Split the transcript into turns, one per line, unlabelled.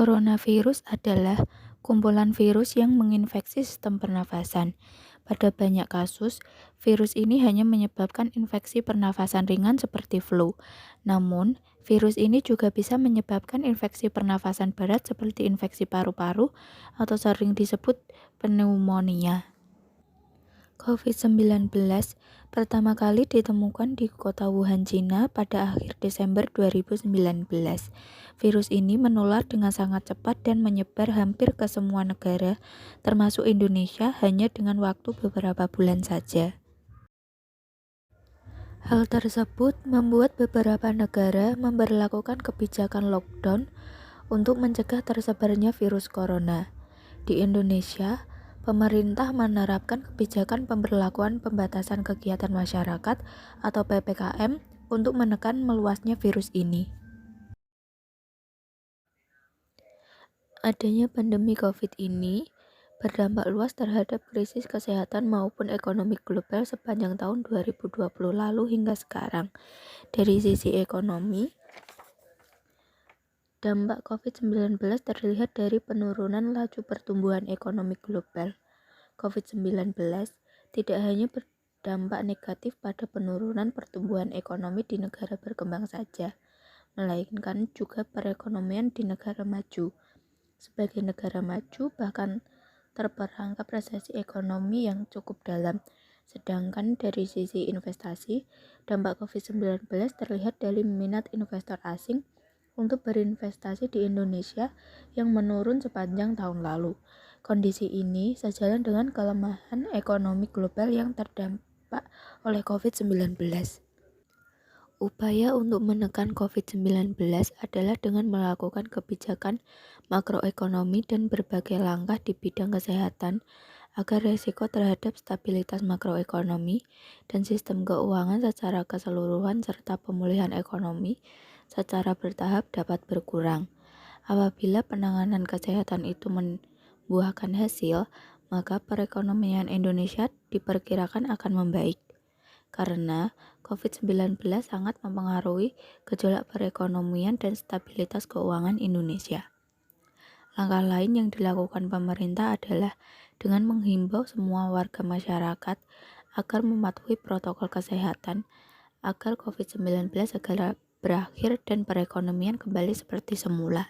Coronavirus adalah kumpulan virus yang menginfeksi sistem pernafasan. Pada banyak kasus, virus ini hanya menyebabkan infeksi pernafasan ringan seperti flu. Namun, virus ini juga bisa menyebabkan infeksi pernafasan berat seperti infeksi paru-paru atau sering disebut pneumonia. COVID-19 pertama kali ditemukan di kota Wuhan, Cina pada akhir Desember 2019. Virus ini menular dengan sangat cepat dan menyebar hampir ke semua negara, termasuk Indonesia, hanya dengan waktu beberapa bulan saja. Hal tersebut membuat beberapa negara memberlakukan kebijakan lockdown untuk mencegah tersebarnya virus corona. Di Indonesia, pemerintah menerapkan kebijakan pemberlakuan pembatasan kegiatan masyarakat atau PPKM untuk menekan meluasnya virus ini. Adanya pandemi COVID ini berdampak luas terhadap krisis kesehatan maupun ekonomi global sepanjang tahun 2020 lalu hingga sekarang. Dari sisi ekonomi, dampak COVID-19 terlihat dari penurunan laju pertumbuhan ekonomi global. COVID-19 tidak hanya berdampak negatif pada penurunan pertumbuhan ekonomi di negara berkembang saja, melainkan juga perekonomian di negara maju. Sebagai negara maju, bahkan terperangkap resesi ekonomi yang cukup dalam. Sedangkan dari sisi investasi, dampak COVID-19 terlihat dari minat investor asing untuk berinvestasi di Indonesia yang menurun sepanjang tahun lalu. Kondisi ini sejalan dengan kelemahan ekonomi global yang terdampak oleh COVID-19. Upaya untuk menekan COVID-19 adalah dengan melakukan kebijakan makroekonomi dan berbagai langkah di bidang kesehatan agar risiko terhadap stabilitas makroekonomi dan sistem keuangan secara keseluruhan serta pemulihan ekonomi secara bertahap dapat berkurang. Apabila penanganan kesehatan itu membuahkan hasil, maka perekonomian Indonesia diperkirakan akan membaik. Karena COVID-19 sangat mempengaruhi gejolak perekonomian dan stabilitas keuangan Indonesia. Langkah lain yang dilakukan pemerintah adalah dengan menghimbau semua warga masyarakat agar mematuhi protokol kesehatan agar COVID-19 segera berakhir dan perekonomian kembali seperti semula.